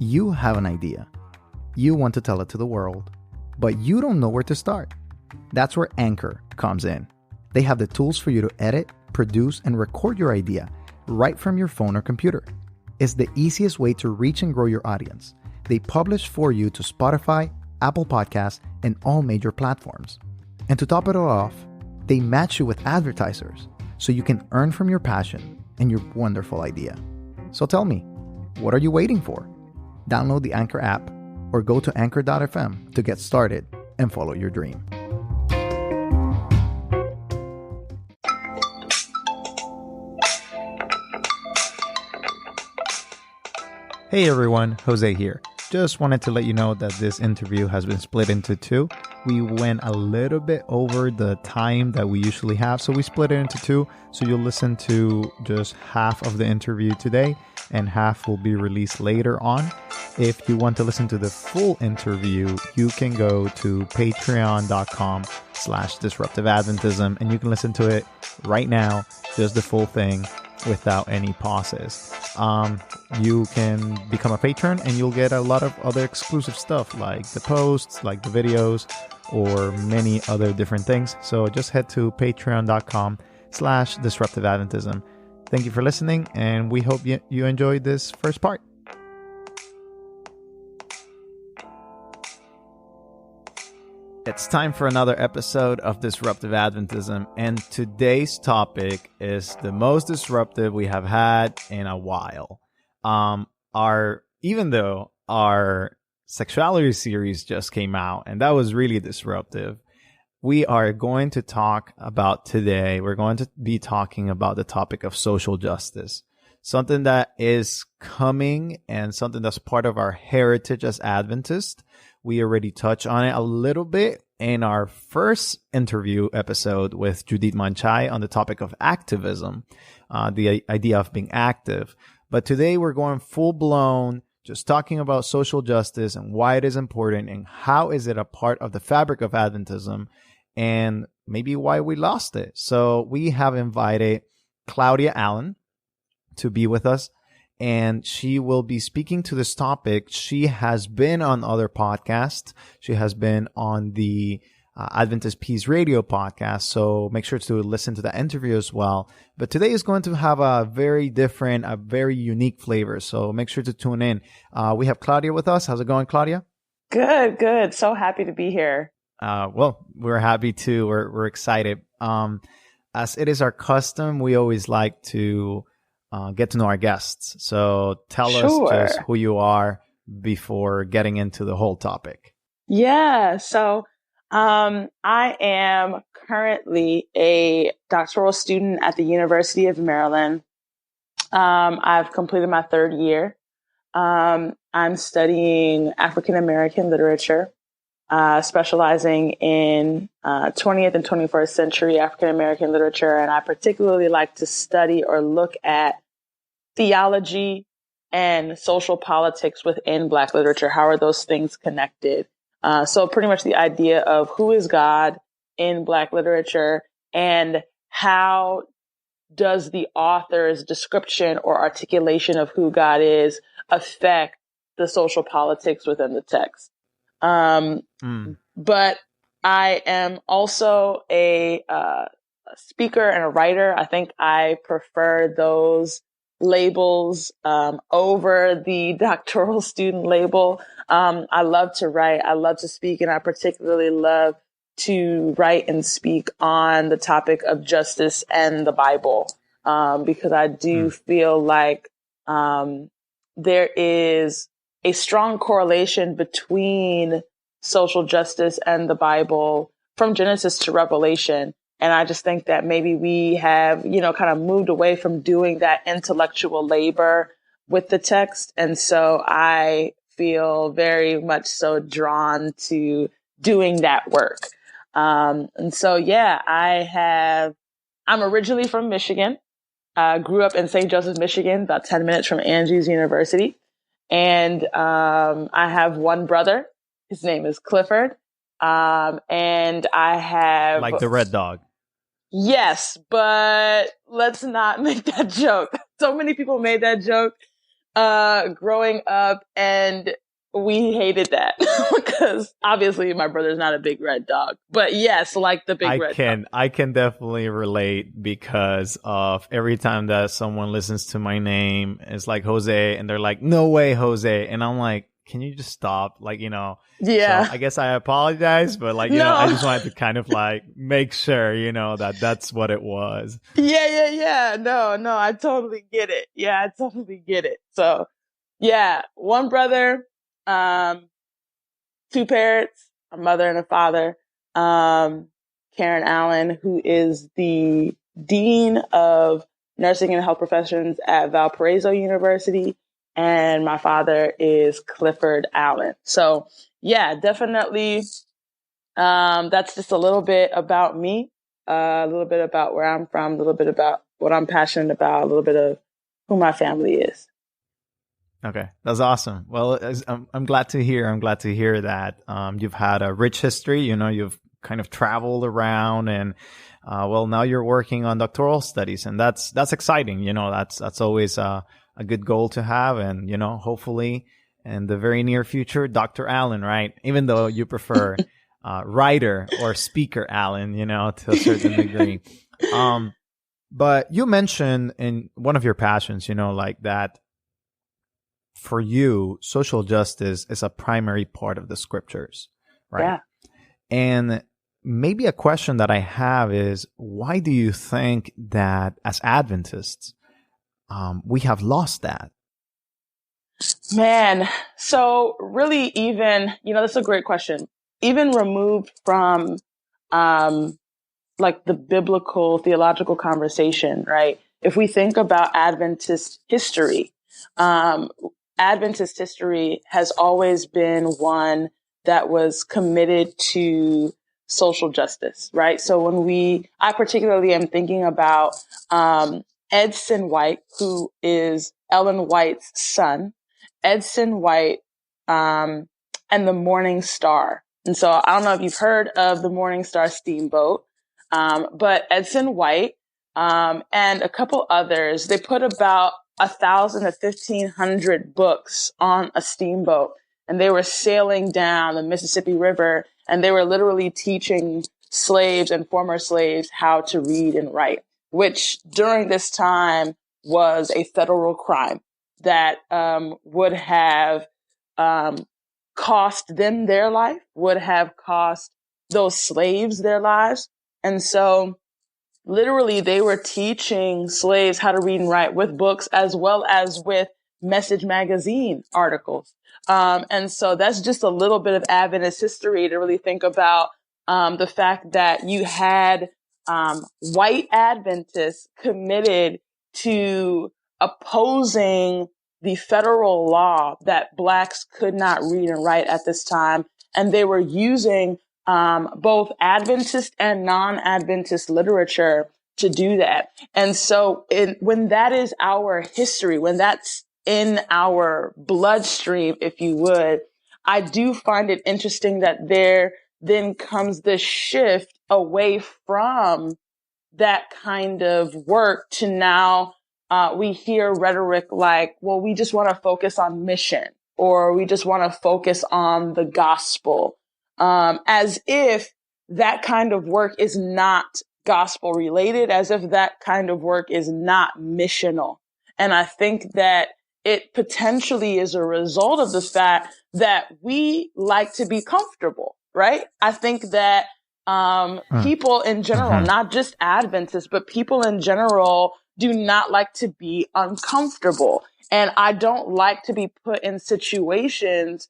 You have an idea. You want to tell it to the world, but you don't know where to start. That's where Anchor comes in. They have the tools for you to edit, produce, and record your idea right from your phone or computer. It's the easiest way to reach and grow your audience. They publish for you to Spotify, Apple Podcasts, and all major platforms. And to top it all off, they match you with advertisers so you can earn from your passion and your wonderful idea. So tell me, what are you waiting for? Download the Anchor app or go to anchor.fm to get started and follow your dream. Hey everyone, Jose here. Just wanted to let you know that this interview has been split into two. We went a little bit over the time that we usually have, so we split it into two. So you'll listen to just half of the interview today and half will be released later on. If you want to listen to the full interview, you can go to patreon.com/disruptiveadventism and you can listen to it right now, just the full thing without any pauses. You can become a patron and you'll get a lot of other exclusive stuff like the posts, like the videos, or many other different things. So just head to patreon.com/disruptiveadventism. Thank you for listening, and we hope you enjoyed this first part. It's time for another episode of Disruptive Adventism, and today's topic is the most disruptive we have had in a while. Even though our sexuality series just came out, and that was really disruptive, we are going to talk about today, we're going to be talking about the topic of social justice, something that is coming and something that's part of our heritage as Adventists. We already touched on it a little bit in our first interview episode with Judith Manchai on the topic of activism, the idea of being active. But today we're going full blown, just talking about social justice and why it is important and how is it a part of the fabric of Adventism and maybe why we lost it. So we have invited Claudia Allen to be with us, and she will be speaking to this topic. She has been on other podcasts. She has been on the Adventist Peace Radio podcast, so make sure to listen to that interview as well. But today is going to have a very different, a very unique flavor, so make sure to tune in. We have Claudia with us. How's it going, Claudia? Good. So happy to be here. Well, we're happy too. We're excited. As it is our custom, we always like to get to know our guests. So tell us just who you are before getting into the whole topic. Yeah. So I am currently a doctoral student at the University of Maryland. I've completed my third year. I'm studying African American literature, specializing in 20th and 21st century African American literature. And I particularly like to study or look at theology and social politics within Black literature. How are those things connected? So pretty much the idea of who is God in Black literature and how does the author's description or articulation of who God is affect the social politics within the text. But I am also a speaker and a writer. I think I prefer those labels over the doctoral student label. I love to write. I love to speak, and I particularly love to write and speak on the topic of justice and the Bible, because I do feel like there is a strong correlation between social justice and the Bible from Genesis to Revelation. And I just think that maybe we have, kind of moved away from doing that intellectual labor with the text. And so I feel very much so drawn to doing that work. And so, I'm originally from Michigan. Grew up in St. Joseph, Michigan, about 10 minutes from Andrews University. And I have one brother. His name is Clifford. And I have... Like the red dog. Yes, but let's not make that joke. So many people made that joke. growing up, and we hated that because obviously my brother's not a big red dog, but yes, like the big red dog. I can definitely relate because of every time that someone listens to my name, it's like Jose, and they're like, "No way, Jose," and I'm like, "Can you just stop?" Like, So Yeah. I guess I apologize, but like, I No. just wanted to kind of like make sure, that that's what it was. Yeah. No, I totally get it. Yeah, I totally get it. So, yeah, one brother, um, two parents, a mother and a father. Karen Allen, who is the Dean of Nursing and Health Professions at Valparaiso University, and my father is Clifford Allen. So, yeah, definitely. That's just a little bit about me, a little bit about where I'm from, a little bit about what I'm passionate about, a little bit of who my family is. Okay, that's awesome. Well, I'm glad to hear. I'm glad to hear that you've had a rich history. You've kind of traveled around, and well, now you're working on doctoral studies, and that's exciting. That's always a good goal to have, and hopefully in the very near future, Dr. Allen, right? Even though you prefer writer or speaker Allen, to a certain degree. But you mentioned in one of your passions, like that for you, social justice is a primary part of the scriptures, right? Yeah. And maybe a question that I have is, why do you think that as Adventists, we have lost that? Man, so really even, that's a great question. Even removed from like the biblical theological conversation, right? If we think about um, Adventist history has always been one that was committed to social justice, right? So I particularly am thinking about Edson White, who is Ellen White's son, Edson White, and the Morning Star. And so I don't know if you've heard of the Morning Star Steamboat, but Edson White and a couple others, they put about 1,000 to 1,500 books on a steamboat, and they were sailing down the Mississippi River, and they were literally teaching slaves and former slaves how to read and write, which during this time was a federal crime that would have cost them their life, would have cost those slaves their lives. And so literally they were teaching slaves how to read and write with books as well as with Message magazine articles. And so that's just a little bit of Adventist history to really think about the fact that you had white Adventists committed to opposing the federal law that blacks could not read and write at this time. And they were using both Adventist and non-Adventist literature to do that. And so when that is our history, when that's in our bloodstream, if you would, I do find it interesting that there then comes this shift away from that kind of work to now we hear rhetoric like, well, we just want to focus on mission, or we just want to focus on the gospel, as if that kind of work is not gospel related, as if that kind of work is not missional. And I think that it potentially is a result of the fact that we like to be comfortable, right? I think that people in general, not just Adventists, but people in general do not like to be uncomfortable. And I don't like to be put in situations